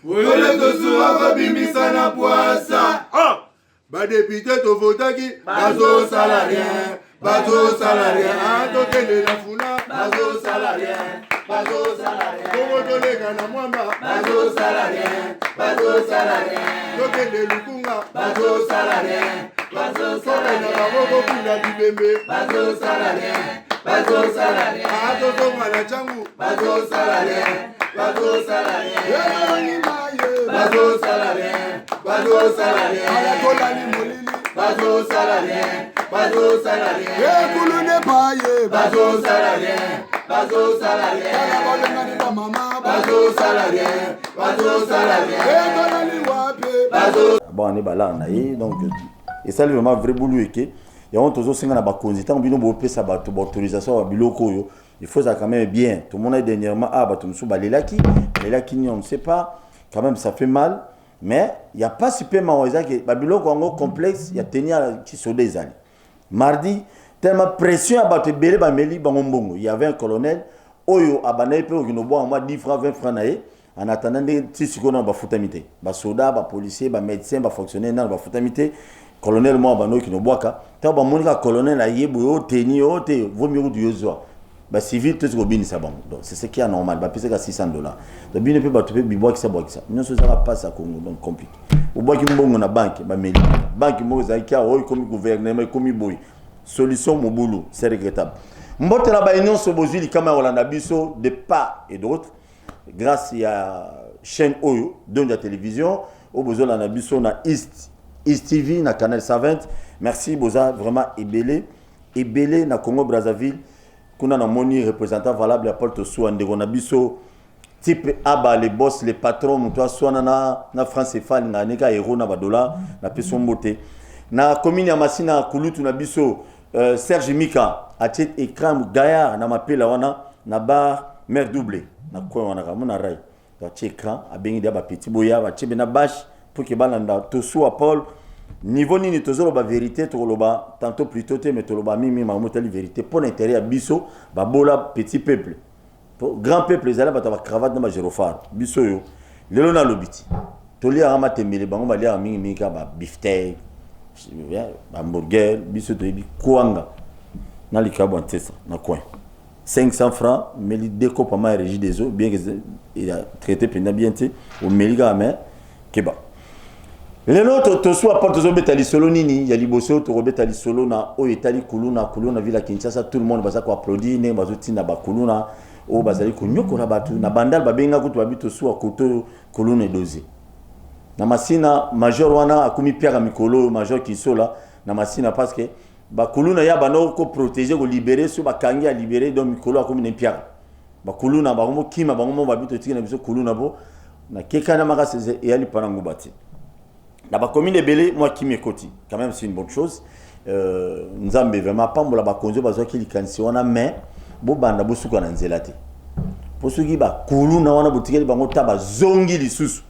Wele tosuwa bimisa na poasa. Ba député to votaki bazo salarien. Bazo salarien. Tokende na funa Bazo salarien. Bazo salarien. Kongo tolega na mwamba Bazo salarien. Bazo salarien. Tokende lukunga Bazo salarien. Bazo salarien. Na maboko kuna bibembe Bazo salarien. Bazo salarien. Totonga na changu Bazo salarien. Bazo salarien. Bazo salarien. Bazo salarien. Alakola ni molili Bazo salarien. Bazo salarien. Kulune paye Bazo salarien. Bazo salarien. Alabalengani ba mama Bazo salarien. Bazo salarien. Kola ni wape Bazo. Bon, on est là, donc, et ça, vraiment vrai boulot et que, il y a un tozo singa na bakonzi, tant bino bo pesa ba autorisation ba biloko yo, il faut ça quand même bien. Tout le monde a dernièrement ah ba tout musu ba lelaki ni on ne sait pas, quand même ça fait mal, mais il y a pas super maoza que ba biloko ngo complexe, il y a tenir qui so des années. Mardi, tellement pression ba te belé ba meli ba ngombongo, il y avait un colonel oyo abanaye pe okino bo en 10 francs 20 francs naé. En attendant si sikono ba futamité ba soda ba policier ba médecin ba fonctionnaire na ba futamité colonel mo ba no kino boaka ta ba monika colonel ayebo yo teni yo te vaut mieux du yozwa ba civil tout ko bini ça bon donc c'est ce qui est normal ba pesa ka $600 donc bini pe ba to pe bibo ki ça boaki ça non so ça pas ça Congo donc compliqué o boaki mbongo na banque ba meli banque mo za ki a o comme gouvernement comme boy solution mo boulot c'est regrettable mbotela ba union so bozuli kama Holanda biso de part et d'autre grâce à chaîne Oyo, de la télévision, au besoin de la biso na East TV, na Canal 120. Merci Boza, vraiment ébélé na Congo Brazzaville, qu'on a moni représentant valable à Paul Tossou, on a biso type aba les boss, les patrons, toi soit na France CFA, na neka héros na badola, na peson beauté. Na commune ya Masina Kulutu na biso Serge Mika, a titre écran gaillard na m'appelle wana na bar mère doublée. Na quoi on a ramon rai donc écran a bengi dia ba petit boya ba tchebe na bâche pour que balanda tosu à Paul niveau nini tozolo ba vérité to loba tantôt plutôt te mais to loba mimi ma motali vérité pour l'intérêt à biso ba bola petit peuple pour grand peuple les ala ba ta cravate na ba girofard biso yo lelo na lobiti to li arama tembele bango ba li mingi mingi ka ba beefsteak ba hamburger biso to bi kuanga na likabo ntesa na coin 500 francs, mais il découpe pas mal régie des eaux, bien qu'il a traité pendant bien au Meliga mais Keba. Les autres, tu sois pas toujours bétali solo nini, il y a liboso, tu rebétali solo na o etali kuluna villa Kinshasa, tout le monde va s'accroître applaudir, ne va sauter na bakuluna, o bazali kunyoko na batu, na bandal babenga kutu babito soit koto kuluna dosé. Na masina major wana akumi Pierre Mikolo, major Kisola, na masina parce que bakuluna ya bano ko protéger ko libérer so bakangi a libérer donc mikolo akomi ne pierre bakuluna bango kima bango babito tika na biso kuluna bo na kekana makase et ali panango bati na ba commune belé moi qui m'écoute quand même c'est une bonne chose nzambe vraiment pambola bakonzo bazo ki likanisi wana mais bo banda bo suka na nzela te po suki ba kuluna wana botikeli bango taba zongi lisusu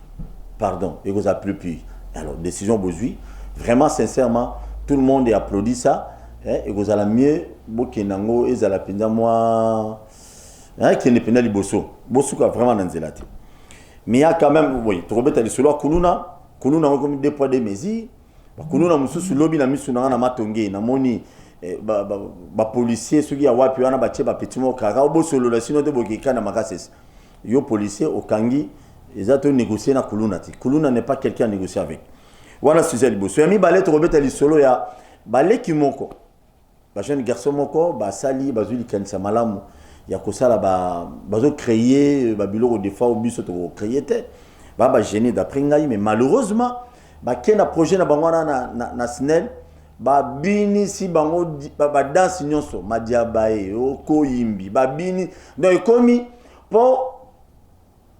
pardon et vous a plus alors décision bozui vraiment sincèrement tout le monde applaudit ça et vous allez mieux bokenango et za la pinda moi qui ne pena liboso bosu ka vraiment nanzelate mais il y a quand même oui to robeta li solo kuluna comme deux poids deux mesures kuluna mususu lobi na misu na matonge na moni ba policier ceux qui a wapi wana ba tcheba petit mo kaka bo solo la sino de bokika na makasese yo policier okangi ezato négocier na kuluna ti kuluna n'est pas quelqu'un à négocier avec. Voilà sujet liboso yami balé to robeta li solo ya balé kimoko ba jeune garçon moko ba sali ba zuli kanisa malamu ya kosala bazo créer ba biloko de fois au biso to créer te ba gêner d'après ngai mais malheureusement ba kena projet na bangwana na SNEL ba bini si bango ba danse nyonso madiabae oko yimbi ba bini donc komi pour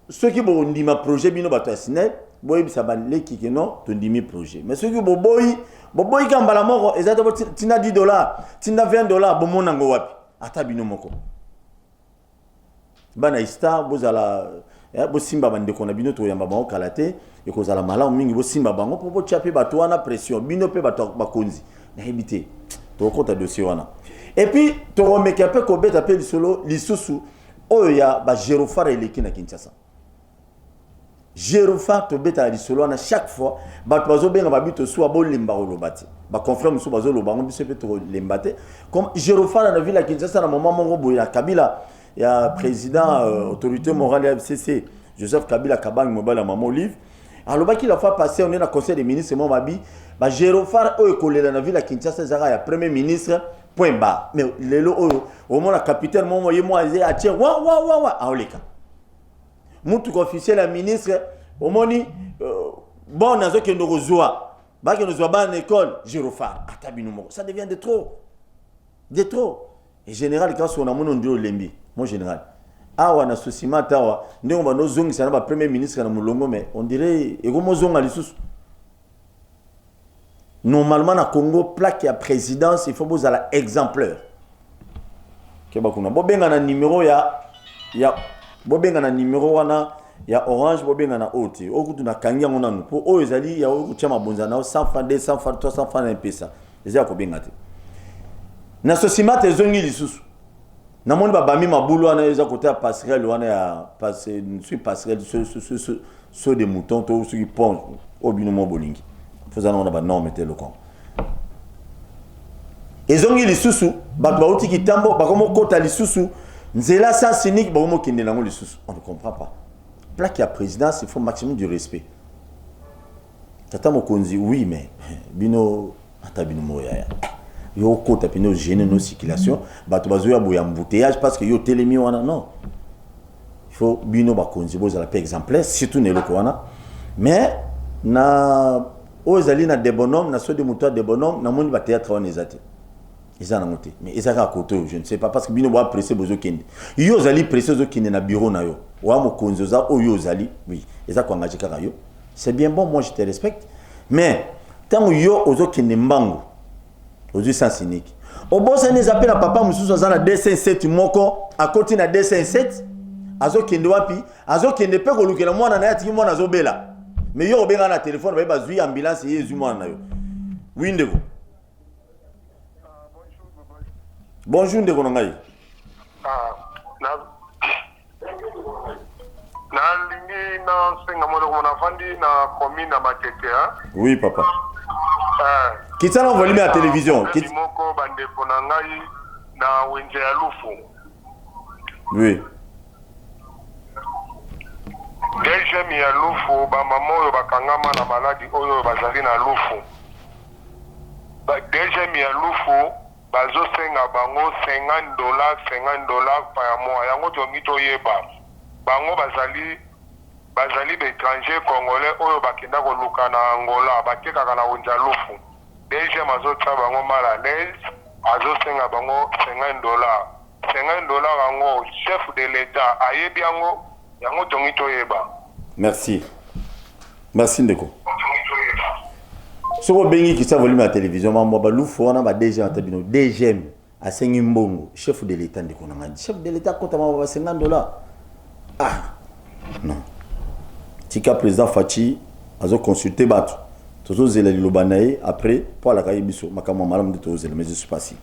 ceux qui vont ndima projet bino ba to SNEL boy bisa baleki ke non to ndimi projet mais ceux qui boboy kambala moko ezata tina $10 tina $20 bomona ngo wapi ata bino moko bana ista bozala bo simba bande kona bino to yamba bango kalate e ko zala mala mingi bo simba bango po bo chape bato wana pression bino pe bato bakonzi na habité to kota dossier wana et puis to remeka pe ko beta pe solo lisusu oyo ya ba Gerofare eleki na Kinshasa Gérophare tobeta lisolo na chaque fois bato bazobenga babito so bo lemba olobati ba confrère muso bazo lobango biso pe to lembate comme Gérophare na ville à Kinshasa na moment mongo boya Kabila ya président autorité morale ya FCC Joseph Kabila Kabang mobile maman Olive alors qu'il a fait passer on est dans conseil des ministres mon babi ba Gérophare o ekolela na ville à Kinshasa zara ya premier ministre point bas mais lelo au moins la capitaine mon yemo azé a tiens wa aoleka mutu officiel la ministre au moni bon nazo ke ndoko zoa ba ke nozwa ba en école Gérophare atabinu ça devient de trop et général quand on a mon ndio lembi mon général awa na sosima tawa ndeko ba nozongi sana ba premier ministre na mulongo mais on dirait ego mozonga lisusu normalement na Congo plaque ya présidence il faut boza la exemplaire ke ba kuna bobenga na numéro ya bobenga na numéro wana ya orange bobenga na oti okutu na kangia ngona no po o ezali ya okutia mabonza na 100 francs 200 francs 300 francs na pesa ezali ko benga te na sosima te zongi lisusu na moni ba bami mabulu wana eza côté passerelle wana ya passer passerelle so de mouton to su qui pont au binomo bolingi faisant on ba non mettez le con ezongi lisusu ba bauti kitambo ba komo kota lisusu nzela sans cynique ba komo kinde nango lisusu on ne comprend pas plaque ya présidence il faut maximum du respect tata mokonzi oui mais bino ata bino moya yo kota pino gêner nos circulation bato bazoya boya embouteillage parce que yo telemi wana non il faut bino ba konzi boza la paix exemplaire surtout ne loko wana mais na ozali na des bonhommes na so de moto de bonhommes na moni ba théâtre wana ezate ezana ngote mais ezaka koto je ne sais pas parce que bino ba pressé bozo kende yo zali pressé bozo kende na bureau na yo wa mo konzi za o yo zali oui ezaka ngaji kaka yo c'est bien bon moi je te respecte mais tant yo ozo kende mbango ozo sans cynique o bossa ne appelle papa mususu za na 207 moko a côté na 207 azo kende wapi azo kende pe ko lukela mwana na yati mwana zo bela mais yo obenga na téléphone ba bazui ambulance yezu mwana na yo oui ndeko bonjour ndeko ngai na lingi na senga molo mona fandi na commune na Matete oui papa kitana volume ya télévision moko bande pona ngai na wenje ya lufu oui deuxième ya lufu ba mamoyo bakangama na maladi oyo bazali na lufu ba deuxième ya lufu bazo senga bango $50 par mois yango to ngito yeba bango bazali d'étranger congolais oyo bakenda ko luka na Angola bakeka na wenja lufu deuxième azo tsa bango malalaise azo senga bango $50 yango chef de l'état ayebi yango to ngito yeba merci ndeko soko bengi ki sa volume à télévision mambo ba lufu wana ba DG atabino DGM asengi mbongo chef de l'état ndeko nanga chef de l'état kota mama ba $50 non tika président Fachi azo consulter bato tozo zela lilobanaye après pour la kayibiso makama malam de tozo zela mais je suis pas si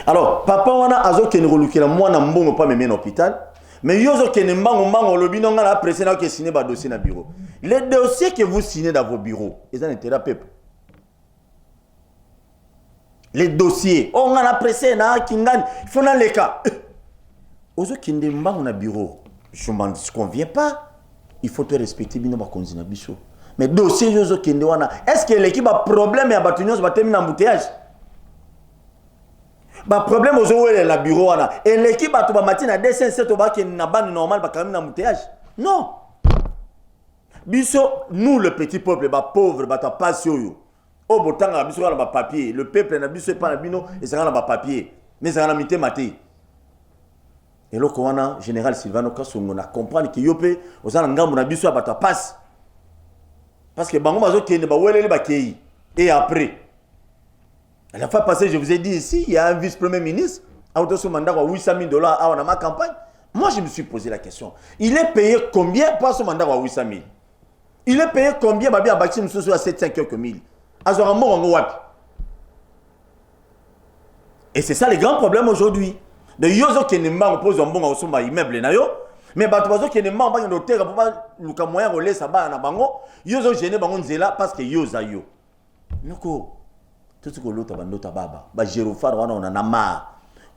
alors papa wana azo kenirolukela mwana mbongo pa meme na hôpital mais yozo kene mbango lobino nga la presse na ke signer ba dossier na bureau les dossiers que vous signez dans vos bureaux ils ont intérêt peuple les dossiers on a la presse na kingani faut na leka ozo kende mbango na bureau je m'en conviens pas il faut te respecter bino ba konzi na biso mais dossier yozo kende wana est-ce que l'équipe a problème ya batunios ba terminer embouteillage ba problème ozo wele la bureau wana et l'équipe a to ba matina 207 ba ke na bande normal ba terminer embouteillage non biso nous le petit peuple ba pauvre ba ta passion yo o botanga biso na ba papier le peuple na biso pas na bino et ça na ba papier mais ça na mité maté et le Kowana général Silvano Kasongo na comprendre que yope ozana ngambo na biso abata passe parce que bango bazo kende ba welele ba kei et après à la fois passée je vous ai dit ici il y a un vice-premier ministre a auto son mandat à $800,000 à dans ma campagne moi je me suis posé la question il est payé combien pour son mandat à 800,000 il est payé combien ba bien bâti monsieur à 700 quelques mille azora mo ngo wapi et c'est ça le grand problème aujourd'hui de yozo kenemba on pose un bon au somba immeuble na yo mais bato bazo kene mamba ngendo teka pour pas luka moyen relesa ba na bango yo zo gêner bango nzela parce que yo za yo noko tout ce que l'autre bandota baba ba Gérophare wana on na ma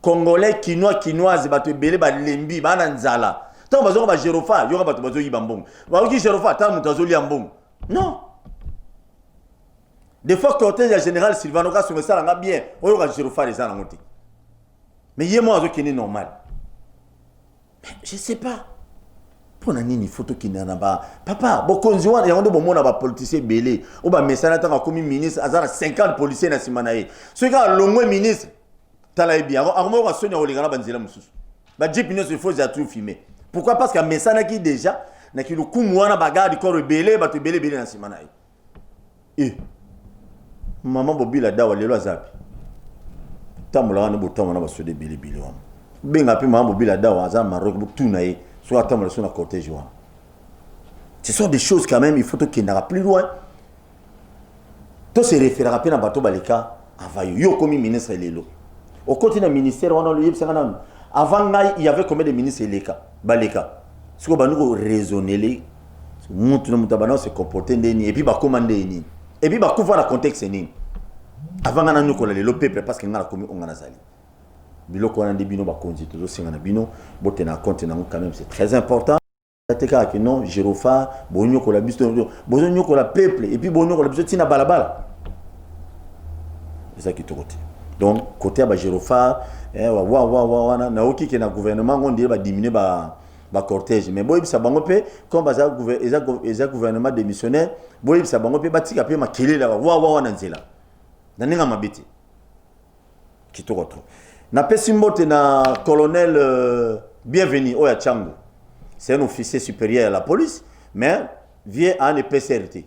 congolais quinoise bato belé ba lembi ba na nzala tant bazo ba Gérophare yo bato bazo yiba mbongo ba ki Gérophare tant muto azoli mbongo non des fois cortège général Sylvano ka sur ça nga bien oyo ka Gérophare ça na ngoti mais yé moi azo kene normal. Je sais pas. Pour nani photo qui n'a pas. Papa, bokonzi wana yango bo mona ba politicien belé. O ba mesana tanga comme ministre azana 50 policiers na simanaye. Ce gars longwe ministre tala bien. Armo wa sonya olingana banzela mususu. Ba jeep ne se faut ya tout filmer. Pourquoi? Parce que mesana qui déjà na ki lu kumu wana bagadi ko belé ba to belé na simanaye. Maman bobila dawa lelo azapi. Tamula wana botamu na ba so de belé wana. Benga pe mambo bila dawa aza Maroc bu tunaye soit attendre sur la cortège wa. Ce sont des choses quand même il faut que n'aura plus loin. Tout se référera pe na bato baleka avayo yo comme ministre lelo. Au côté du ministère on a le yebsanga avant il y avait combien de ministres baleka. Ce que banoko raisonner les mutu na mutabana se comporter ndeni et puis ba commander ni. Et puis ba couvrir la contexte ni. Avant ngana nyoko lelo peuple parce que ngana komi on ngana zali. Biloko wana ndi bino bakonzi tozo singa na bino bote na compte na quand même c'est très important ateka que non Gérophare bonyo ko la biso bonyo ko la peuple et puis bonyo ko la biso tina balabala c'est ça qui te côté donc côté ba Gérophare wana na oki ke na gouvernement on dit ba diminuer ba cortège mais boy bisa bango pe comme baza gouvernement démissionnaire boy bisa bango pe batika pe makelela wana nzela na ninga mabiti qui te retrouve. Na pesimbote na colonel bienvenu Oya Chango. C'est un officier supérieur à la police, mais vient en PCRT.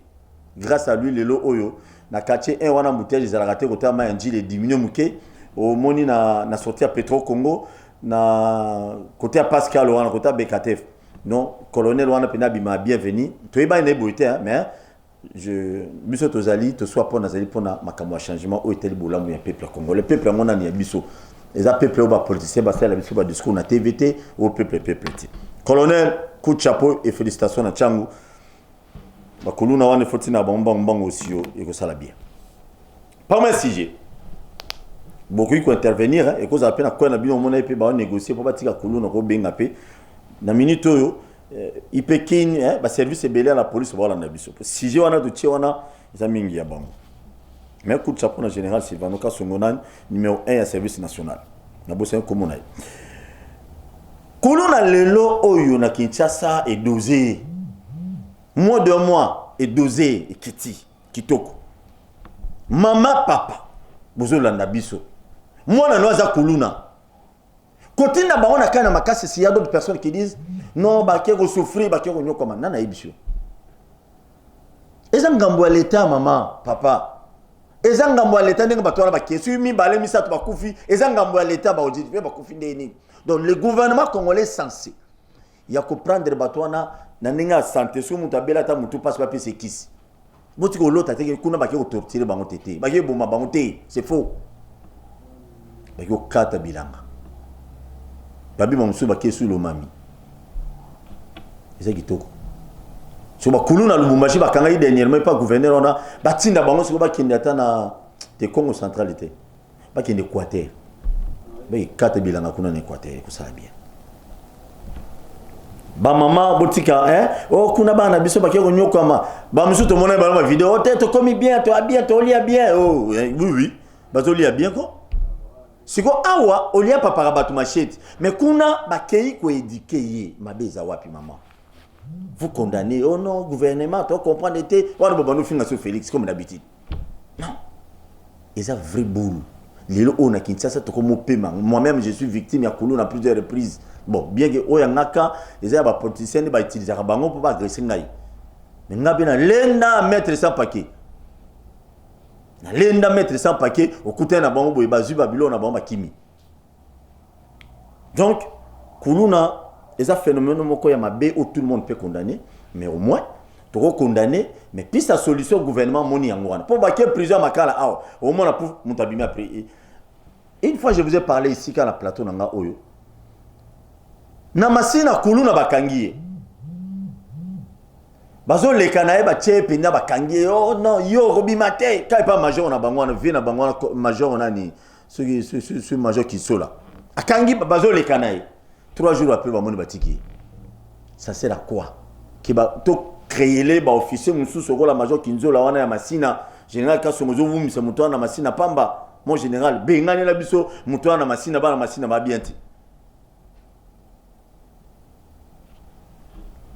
Grâce à lui, Lelo Oyo, na quartier 1 wana mouté les aragate kota ma yandi les diminué muké au moni na sorti à Petro Congo na côté à Pascal wana côté BKTF. Non, colonel wana pena bima bienvenu. Tu es ba ne boité mais je biso tozali to soit pour nazali pour na makambo changement o etel bolamu ya peuple congolais. Le peuple ngona ni ya biso. Les peuples ou politiciens basent la mission discours na TVT au peuple. Colonel, coup de chapeau et félicitations à Changu. Ba kuluna wane foti na bambang aussi et que ça la bien. Pas mal sujet. Beaucoup qui intervenir et cause à peine à quoi na bino mona pe ba négocier pour batika kuluna ko benga pe na minute yo ipekin ba service belé à la police voilà na biso. Sujet wana do wana za mingi ya bango. Mais coup de chapeau na général Sylvano Kasongonan numéro 1 à service national. Na bosse comme on a. Kolona lelo oyo na Kinshasa est dosé. Moins de mois est dosé et kitoko. Mama papa bozola na biso. Moi na noza kuluna. Côté na ba on a kana makasi s'il y a d'autres personnes qui disent non ba ke go souffrir ba ke go nyokoma nana ebisho. Ezangambo à l'état maman papa. Ezangambo à l'état ndenge bato ba kesu mi balé mi sato ba kufi ezangambo à l'état ba odi ba kufi ndeni. Donc le gouvernement congolais censé il y a que prendre bato na ndenge santé so mutu abela ta mutu passe papier c'est qui. Boti ko lota te kuna ba ke ko torturer bango tete. Ba ke boma bango te, c'est faux. Ba ke ko kata bilanga. Babi mamsu ba ke su lo mami. Eza kitoko. So ba kuluna lubumbashi ba kanga dernièrement pas gouverneur on a batinda bango so ba kindata na de Congo centralité. Ba kinde Équateur. Ba kata bilanga kuna na Équateur ko ça bien. Ba mama botika oh kuna bana biso ba keko nyoko ma ba musu to mona ba vidéo tête comme bien to bien to lia bien oh oui ba to lia bien ko siko awa olia papa ba to machete mais kuna ba kei ko éduquer mabeza wapi maman vous condamnez oh non gouvernement to comprendre était wana baba no finga so Félix comme d'habitude non ils a vrai boule lelo on a Kinshasa to comme paiement moi-même je suis victime ya kuluna à plusieurs reprises. Bon, bien que oyangaka, les a politiciens ne ba utiliser bango pour pas agresser ngai. Mais ngabe na lenda mettre sans paquet. Na lenda mettre sans paquet au côté na bango boy bazu Babylone na bango kimi. Donc, kuluna les a phénomène moko ya mabe où tout le monde peut condamner, mais au moins to condamner, mais puis sa solution gouvernement moni yangwana. Pour ba que plusieurs makala au moins pour mutabimi après. Une fois je vous ai parlé ici quand la plateau nanga oyo. na masina kuluna bakangi ye bazo leka na ye batie penda bakangi ye oh non yo robima te kai pa major na bango na vie na bango na major nani ce major qui sola akangi bazo leka na ye 3 jours après bamoni batiki ça sert à quoi qui ba to créer les ba officier mususu ko la major kinzola wana ya masina général kasongozo vumisa muto na masina pamba mon général bengani la biso muto na masina ba na masina ba bien ti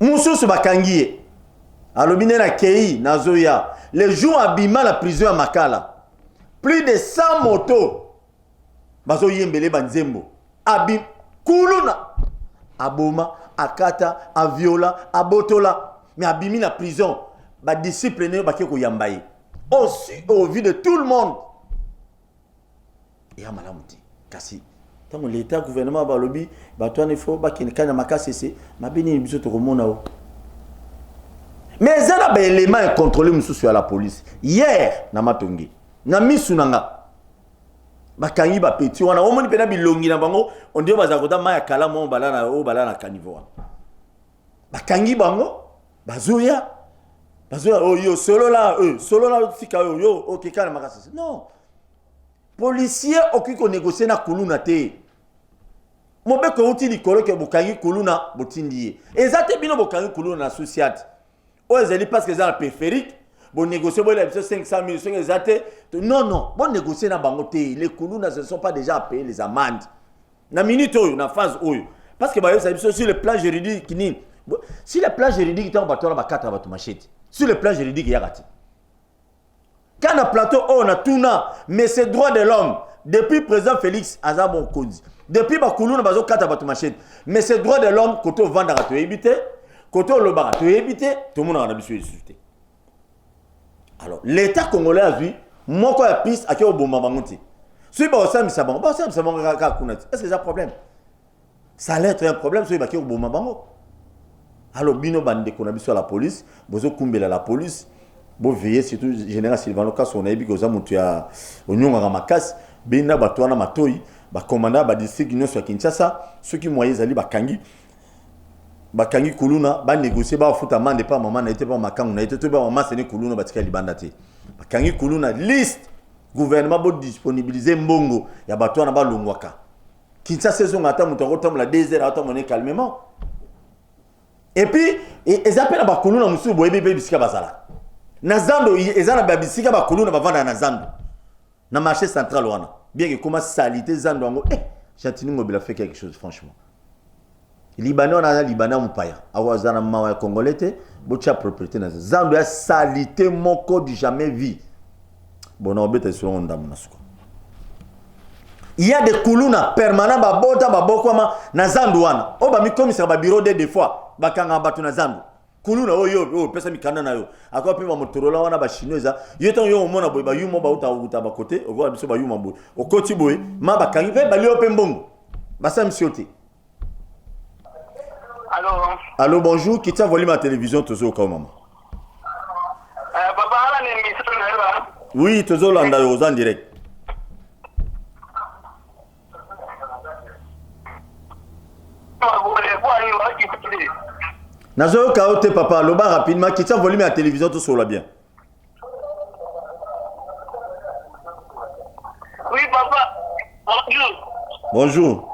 mususu bakangi alobine na kei na zoya les jours abima la prison à Makala plus de 100 motos bazo yembele banzembo abim kuluna aboma akata aviola abotola mais abimi la prison ba disciple ne ba keko yambaye aussi au vu de tout le monde et amalamuti kasi tant l'état gouvernement ba lobi ba toi ne faut ba kenya makasi c'est mabini biso to komona o mais ça a des éléments contrôlés mususu à la police hier na matongi na misunanga bakangi ba petit wana omoni pena bilongi na bango on dit bazakota maya kala mo balana o balana kanivo bakangi bango bazoya oh yo solo là fika yo OK kana makasi non policier okiko négocier na kuluna te mobeko uti likolo ke bokangi kuluna botindie ezate bino bokangi kuluna na société o ezali parce que ça la périphérique bon négocier bon 500 000 ezate non bon négocier na bango te les kuluna ne sont pas déjà à payer les amendes na minute oyo na phase oyo parce que ba sur le plan juridique ni si le plan juridique tant bato ba 4 bato machete sur le plan juridique ya gati quand na plateau on a tout na mais c'est droit de l'homme depuis président Félix Azabo Konzi depuis ba kuluna bazo 4 bato machete mais c'est droit de l'homme koto vanda to éviter koto loba to éviter tout le monde a biso suscité. Alors l'état congolais a vu moko ya piste a ko bomba bangote si ba osami sabango ka kunati est-ce que c'est un problème ça allait être un problème si ba ko bomba bango. Alors bino bande ko na biso la police bozo kumbela la police bo veiller surtout général Sylvano Kasso on a bi ko za mutu ya onyonga ga makasi bina batwana matoi ba commandant ba district nyonso ya Kinshasa ceux qui moyens ali bakangi kuluna ba négocier ba futa mande pas maman na été pas makangu na été to ba maman c'est kuluna batika libanda te bakangi kuluna liste gouvernement bo disponibiliser mbongo ya batwana ba longwaka Kinshasa saison ngata mutu ko tamla 2 heures ata moné calmement. Et puis ils appellent ba kuluna musu boyebi be bisika bazala na zando ezana ba bisika ba kuluna ba vanda na zando na marché central wana bien que comment salité zando ngo Chantini Ngobila fait quelque chose franchement Libanais on a Libanais mpaya awazana mawa congolais te bocha propriété na zando ya salité moko du jamais vu bon on bête sur on dam nasuko il y a des kuluna permanent ba bota ba bokwama na zando wana o ba mi commissaire ba bureau des fois bakanga batu na zando kuluna oyo pesa mikanda na yo akwa pe ba motorola wana ba chinoisa yeton yo mona boy ba yumo ba uta ba côté o biso ba yuma boy o koti boy ma ba kangi pe ba lio pe mbongo ba sa msioti. Allô bonjour qui t'a volé ma télévision tozo ka mama papa ala ni mission na ba oui tozo landa yo en direct Nazo kaote papa loba rapidement qui t'a volé ma télévision tout sur la bien. Oui papa. Bonjour.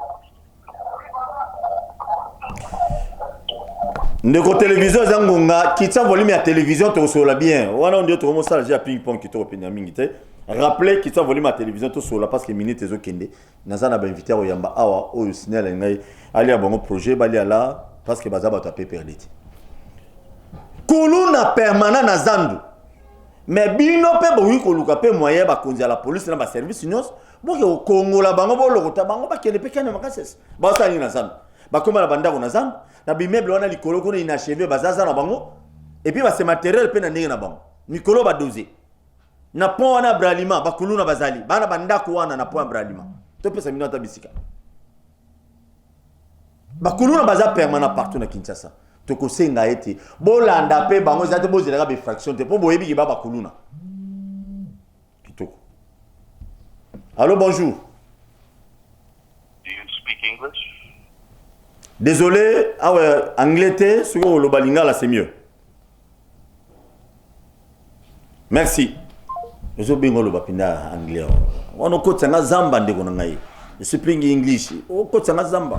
Ndeko télévision zangonga qui t'a volé ma télévision tout sur la bien. Wana on dit tout ça j'ai ping pong qui to opinion mingi te. Rappelez qui t'a volé ma télévision tout sur la parce que minute ezo kende. Nazana ba invité au yamba awa o signal ngai ali abongo projet bali ala parce que bazaba ta perdu. Kuluna permanent na zandu. Mais bino pe boyi ko luka pe moyen ba konzi la police na ba service nyos bo ke Congo la bango bo lokota bango ba kene pe kana makasese. Ba sali na zandu. Ba koma na banda ko na zandu. Na bimeble wana likolo ko na inachevé bazaza na bango et puis ba se matériel pe na ndenge na bango. Mikolo ba doser. Na pont wana bralima ba kuluna bazali. Bana banda ko wana na pont bralima. To pesa minota bisika. Ba kuluna baza permanent partout na Kinshasa. Toko senga ete bolanda pe bango zate bozela be fraction te po boyebi ki baba kuluna kitoko. Allô bonjour. Do you speak English? Désolé, ah ouais, anglais, sur le balingala, c'est mieux. Merci. Je bingo le bapinda anglais. On a côté un zamba de gonangaï. Je suis plus English. On côté un zamba.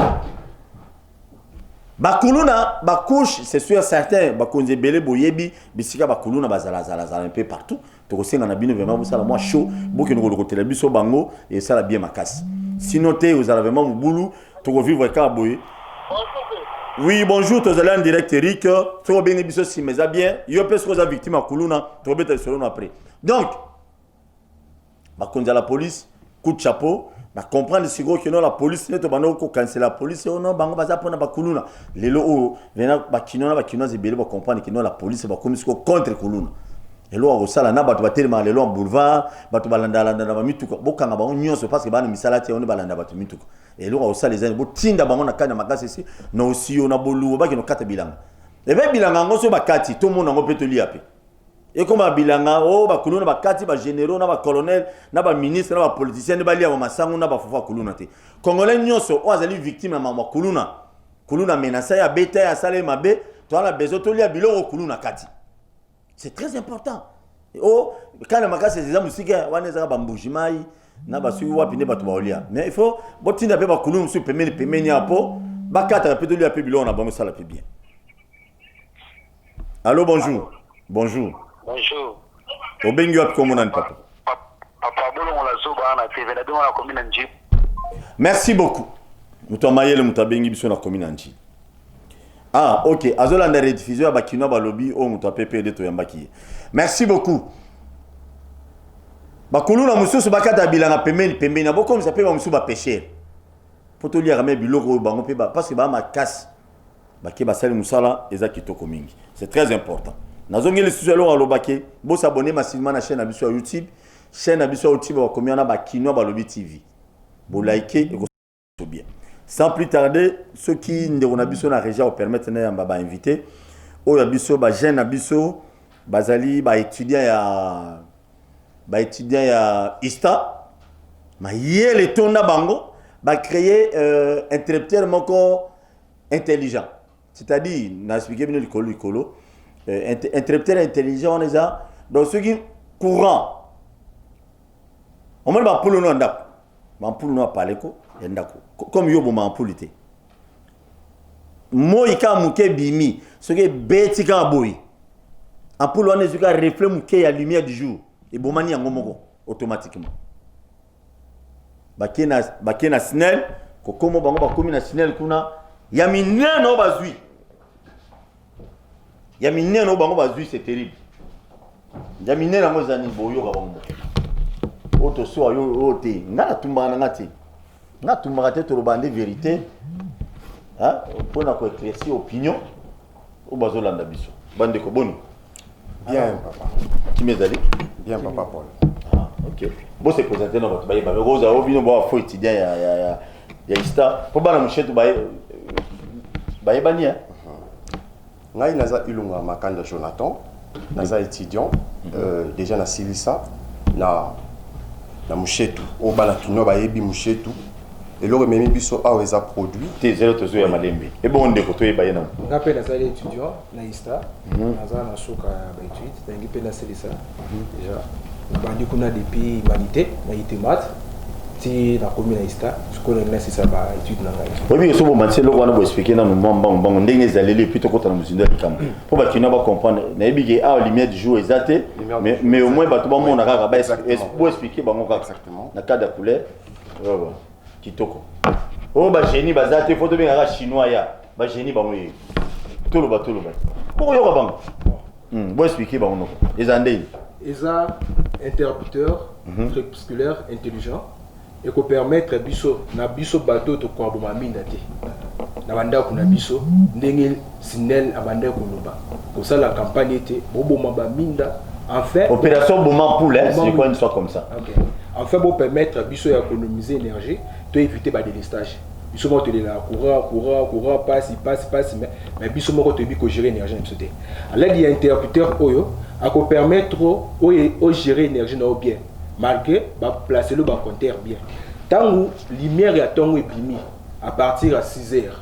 Bakuluna, bakouche, c'est sûr certain. Bakunze belé boyebi, bisika bakuluna bazala un peu partout. To senga na bino vraiment ça la moi chaud. Beaucoup nous côté la biso bango et ça la bien makas. Sinon te vous avez vraiment boulou, to vivre ka boye. Oui, bonjour, tu es en direct, Eric. Tu as bien biso si mais bien. Yo pèse que victime à kuluna, tu vas être selon après. Donc bakonza la police, coup de chapeau, ba comprendre si gros que non la police ne te bano ko canceler la police on non bango baza pona bakuluna. Lelo o vena bakino zebele ba comprendre que non la police ba comme contre kuluna. Lelo o sala na batu batelema lelo en boulevard, batu balanda ba mituko. Bokanga ba nyonso parce que ba na misala te on balanda batu mituko. Lelo o sala les ans bo tinda bango na kana makasi ici, no aussi on a bolu ba kino kata bilanga. Et bien bilanga ngoso bakati tout monde ngo peut li apé. Et comme bilanga oh ba kuluna ba kati ba généraux na ba colonel na ba ministre na ba politicien na ba lia ba masangu na ba fofa kuluna te congolais nyonso o azali victime na ma kuluna menace ya beta ya sale mabe to ala bezo to lia biloko kuluna kati c'est très important oh quand ma kase des amusika wana za ba mbujimai na ba suwa pine ba to ba olia mais il faut botinda pe ba kuluna su pemeni apo ba kata pe to lia pe biloko na bango sala pe bien. Allô, bonjour. Bonjour. Bonjour. Au Benguat, comment on a papa? Merci beaucoup. Nous sommes maillés, nous sommes bengi sur la commune anti. Ah, ok. Azolanda rediffusion à Bakino Balobi, oh, nous sommes PPD to Yambaki. Merci beaucoup. Bakulu na musu su bakata bilanga pembeni na boko msa pe ba musu ba pêcher. Poto lia ramé biloko bango pe ba parce que ba ma casse. Baki ba sali musala eza kitoko mingi. C'est très important. Nazongi le sujet lo alobake, bo s'abonner massivement à chaîne abiso YouTube, chaîne abiso YouTube ba combien na ba Kino Balobi TV. Bo liker et go bien. Sans plus tarder, ceux qui ndeko na biso na région au permettre na ba invité, o abiso ba jeune abiso, bazali ba étudiant ya ISTA, ma yele tonda bango, ba créer interrupteur moko intelligent. C'est-à-dire, n'a expliqué bien le colo. Interrupteur intelligent, on est là. Donc, ceux qui courant, on met ma poule non d'ap, ma poule non parler ko, comme yo bon ma poule était. Moi ika muke bimi, ce qui beti ka boy. En poule on est sur reflet muke ya lumière du jour. Et bon mani ngomoko automatiquement. Bakena snell, ko komo bango ba komi na snell kuna, ya minene no bazui. Ya minene no bango bazui c'est terrible. Ya minene na mozani boyo ka bango. Oto so yo ote, ngala tumba na ngati. Na tumba te to bande vérité. Hein, pour na ko éclaircir opinion au bazolanda biso. Bande ko boni. Bien, papa. Qui m'est allé? Bien, papa Paul. Ah, ok. Bon, c'est présenté dans votre bail. Rose a oublié de voir faux étudiant. Il y a Ista. Pour pas la moucher, tu bail. Bail bani, hein? Ngai naza ilunga makanda Jonathan. Naza étudiant. Déjà na Silisa. Na mouchetou. Au bala kino bayebi mouchetou. Et le rememi biso a oza produit. T'es zéro te zoya malembe. Et bon, on décote et baye non. Ngape na sali étudiant na Ista. Naza na soka ba étude. Tangi pe na Silisa. Déjà. Bandi kuna depuis humanité na itemat. Si na commune na Ista. Je connais na c'est ça ba étude na ngai. Oui, so bon manse lo wana bo expliquer na mbang ndenge ezaleli puis to kota na muzinda likam. Pour ba kina ba comprendre na ebige a lumière du jour exacté mais au moins ba to ba mona kaka ba expliquer bango kaka exactement na cadre couleur. Voilà. Kitoko. Oh ba génie bazate photo benga chinois ya. Ba génie bango ye. Tolo ba. Pour yo ka bango. Bo expliquer bango no. Ezandei. Eza interrupteur crépusculaire intelligent et ko permettre biso na biso bateau to ko aboma minda te. Na banda ko na biso ndenge signal abanda ko loba. Ko ça la campagne était boboma ba minda en fait opération Boma Poule, c'est quoi une histoire comme ça. OK. En fait pour permettre biso économiser énergie, to éviter ba délestage. Biso mo te la courant passe mais biso mo ko te bi ko gérer énergie na biso te. À l'aide il y a interrupteur oyo à ko permettre au gérer énergie na bien. Malgré ba placer le compteur bien. Tant lumière ya tongo epimi à partir à 6 heures.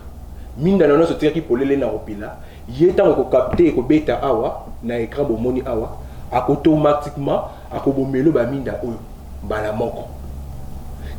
minda na noso teki polele na opila yeta ko capter ko beta awa na écran bomoni awa automatiquement akobomelo ba minda oyo mbala moko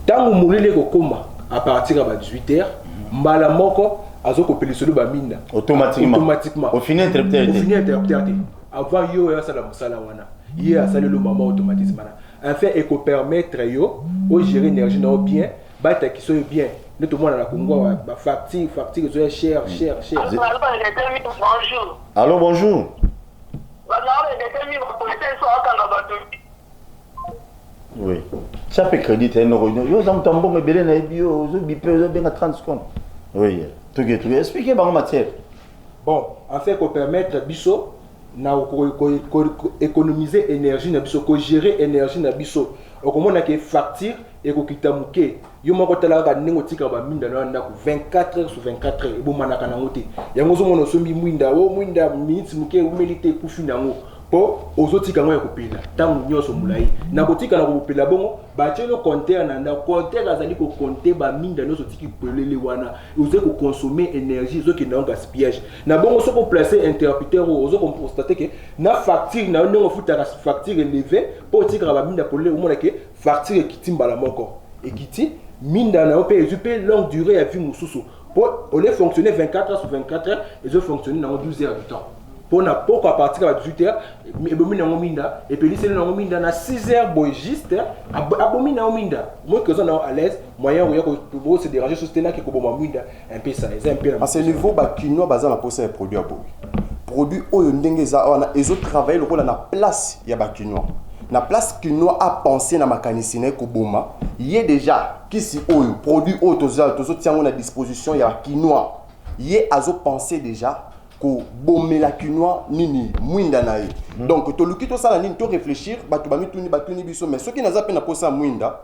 tango molele ko koma à partir de 18h mbala moko azokopeli solo ba minda automatiquement au final interpréter avant yo ya sala musala wana hier ça le moment automatisme enfin et ko permettre yo au gérer énergie na bien bata qui soit bien nous tout le monde à la Congo ba facture zo cher bonjour allô bonjour oui ça fait crédit un euro yo ça m'tambo me belé na bio zo bipé zo bien à 30 secondes oui tout expliquez ba matière bon en fait ko permettre biso na économiser énergie na biso ko gérer énergie na biso okomona ke facture et ko kitamuke yo moko tala ka ningo tika ba minda na ndako 24 heures sur 24 heures ebo manaka na ngote yango zo mono sombi mwinda minutes muke umelite kufi nango po ozotika ngo ya kopela tangu nyoso mulai na kotika na kopela bongo ba tshelo compteur na nda compteur azali ko compter ba minda nyoso tiki pelele wana ozo ko consommer énergie zo ki na gaspillage na bongo so ko placer interrupteur ozo ko constater que na facture na ndongo futa facture élevée po tika ba minda pelele omona ke facture kitimba la moko ekiti minda na opé longue durée à vie mususu pour on est fonctionner 24 heures sur 24 heures et je fonctionner dans 12 heures de temps pour na pourquoi à partir de 18 heures et bomina minda et puis c'est na minda na 6 heures boy juste abomina minda moi que ça na à l'aise moyen où ko se déranger sur là que ko boma minda un peu ça c'est un peu à ce niveau ba kino baza na poser un produit à boy produit oyo ndenge za wana ezo travailler le rôle na place ya ba kino na place kino a pensé na mécanicien ko boma yé déjà qui si oyo produit oyo tozo tiango na disposition ya kino yé azo penser déjà ko bomela quinoa nini mwinda na ye donc to luki to sala nini to réfléchir batu batuni biso mais soki naza pe na posa mwinda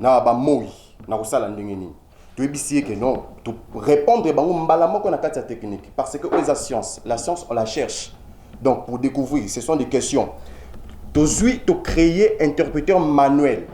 na ba moi na ko sala ndenge nini to ebisi que non to répondre bango mbala moko na kati ya technique parce que la science on la cherche donc pour découvrir ce sont des questions to créer interpréteur manuel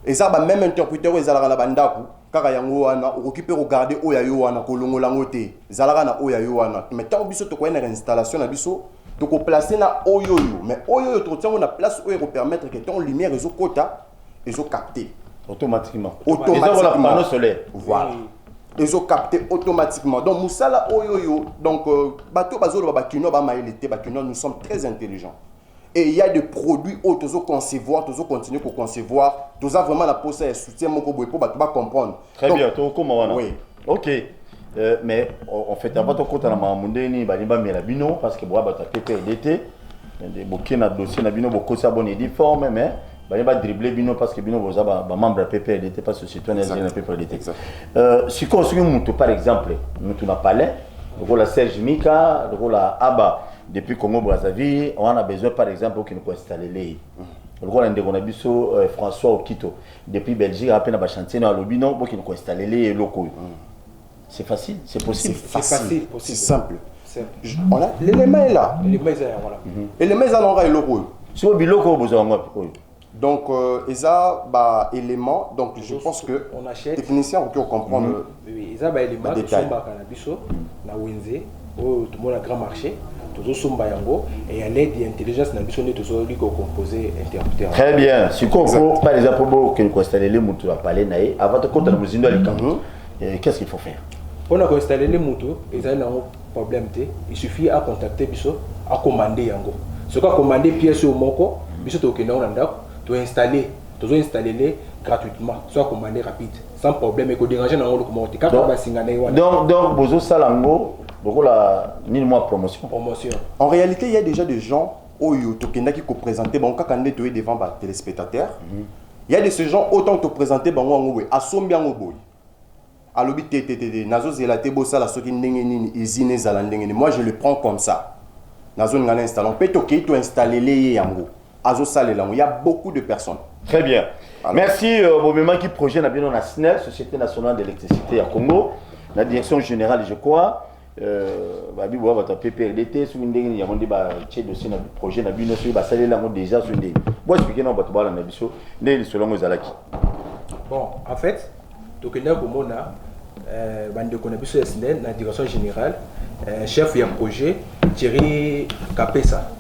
et ça ba même interpréteur ezalaka na bandaku kaka yango wana okokipe regarder oya yo wana kolongola ngote zalaka na oya yo wana mais tant biso to ko na installation na biso to ko placer na oyo yo mais oyo yo to tiango na place oyo ko permettre que ton lumière ezo kota ezo capter automatiquement la panneau solaire voilà ezo capter automatiquement donc musala oyo yo donc bato bazolo ba kino ba mailete ba kino nous sommes très intelligents. Et il y a des produits où tu dois concevoir, tu dois continuer à concevoir, tu dois vraiment la poser soutien pour comprendre. Très bien, tu comprends. Oui. Ok. Mais en fait, avant de compter la mamundeni, baliba mais la bino parce que bois tu PPDT, des bokeh na dossier na bino beaucoup ça bonne forme mais baliba dribbler bino parce que bino boza ba membre PPDT pas société na PPDT. Si qu'on suit mutu par exemple, mutu na palais, le Serge Mika, le Aba depuis Congo Brazzaville, on a besoin par exemple qu'il nous installer les. Le rôle de Gonabiso François Okito depuis Belgique à peine à chantier dans le bino pour qu'il nous installer les locaux. C'est facile, c'est possible. C'est facile, c'est simple. On a l'élément est là. L'élément est là, voilà. L'élément est là, on a le rôle. C'est au biloko besoin. Donc, ça, bah, élément, donc je pense que on achète. Technicien, on peut comprendre. Oui, ça, bah, élément, c'est un cannabis, na Winze, au tout le monde a grand marché. Et à l'aide de l'intelligence, nous avons composé interpréteur. Très bien. Si on par exemple, pour que nous installions les motos à Palais, avant de compter nos qu'est-ce qu'il faut faire? Pour nous installer les motos, il y a un problème. Il suffit à contacter Bisso, à commander. Ce qu'on commande pièces au Moko, Bisso tu installer gratuitement, soit commandé rapide, sans problème et que déranger dans le communauté. Donc, Bozo Salango. Ni moi promotion. En réalité, il y a déjà des gens qui ont présenté devant les téléspectateurs. Il y a de ces gens autant que présenté à Sombia Ngoboy. À l'obit Nazo Zelate Bossa Soki Nengeni Izine Zalandengeni. Moi je le prends comme ça. Nazo Ngana installe. On peut toquer installer les Yango. Azo Salélango. Il y a beaucoup de personnes. Très bien. Alors, merci au moment qui projet la SNEL, Société Nationale d'Électricité à Congo. La direction générale, je crois. Babi boa bata PPRDT sur ndenge ya monde ba tché dossier na projet na bino sur ba salela ngo déjà sur ndenge bo expliquer na bato bala na biso ndenge selon ezalaki bon en fait to kenda ko mona bande qu'on a vu sur la direction générale, chef de projet, Thierry Kapesa.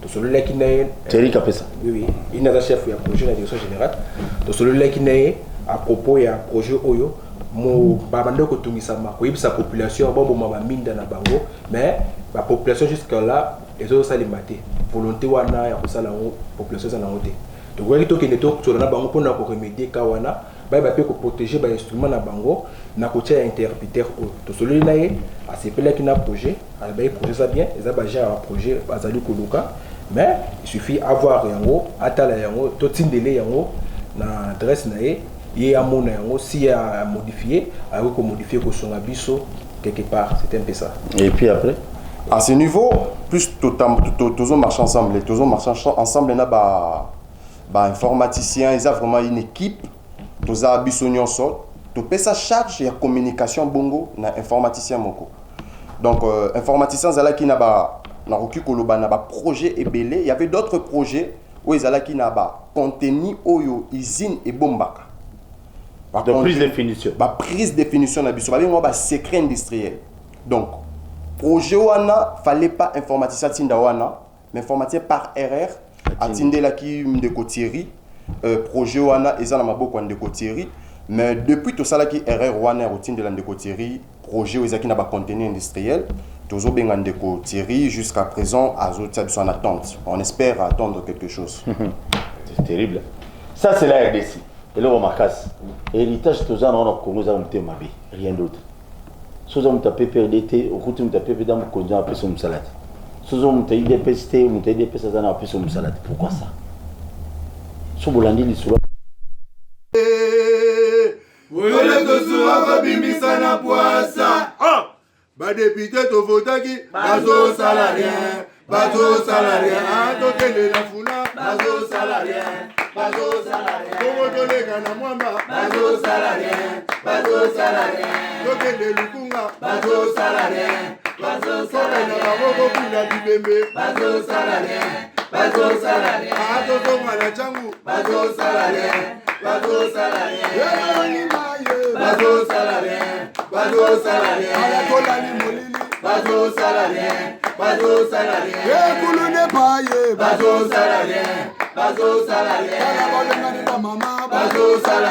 Celui-là qui n'est Thierry Kapesa. Oui, il est chef de projet de la direction générale. Donc celui-là qui n'est à propos et à projet Oyo, mon babando ko tungisama, ko sa population bon bon ma mine dans bango, mais la population jusqu'à là les autres ça les mater. Volonté wana ya ko sala population ça na ngote. Donc wali to kene to sur na bango pour na ko remédier ka wana, ba peut ko protéger ba instrument na bango, na ko tia interpréteur o. To celui-là a ces pela qui na projet, a ba projet ça bien, les abaja un projet bazali ko luka. Mais il suffit avoir yango atala yango to tindele yango na adresse na et à mon yango si à modifier avec ko modifier ko son abisso quelque part, c'est un peu ça. Et puis après à ce niveau plus tous marchent ensemble, tous marchent ensemble na ba informaticien, ils ont vraiment une équipe tous abisso nyonso to pesa charge ya communication bongo na informaticien moko. Donc informaticien zala ki na ba na roki koloba na ba projet ebele, il y avait d'autres projets où ils allaient qui na ba contenu oyo usine et bombaka. De prise de définition. Ba prise de définition na biso ba bengo ba secret industriel. Donc projet wana fallait pas informaticien tinda wana, mais informaticien par erreur atinde la ki ndeko Thierry projet wana eza na maboko ndeko Thierry, mais depuis tout ça là qui erreur wana routine de la ndeko Thierry projet où ezaki na ba contenu industriel. Toujours bien ndeko Thierry jusqu'à présent à en attente. On espère attendre quelque chose. C'est terrible. Ça c'est la RDC. Et là on marcasse. Héritage tous en on Congo ça on te mabe, rien d'autre. Sozo on tape PRDT, au côté on tape dans mon conjoint après son salade. Sozo on tape IDPST, on tape IDPS ça après son salade. Pourquoi ça? So bolandi li sura. Wele to sura bimisa na poisa. Ba député to votaki bazo salarien, to tele la funa bazo salarien, Kongo to lega na mwamba bazo salarien, to tele lukunga bazo salarien, na baboko kuna bibembe bazo salarien, to to mwana changu bazo salarien, bazo salarien, ala kolali molili bazo salarien, kulune paye bazo salarien, ala balengani ba mama bazo salarien.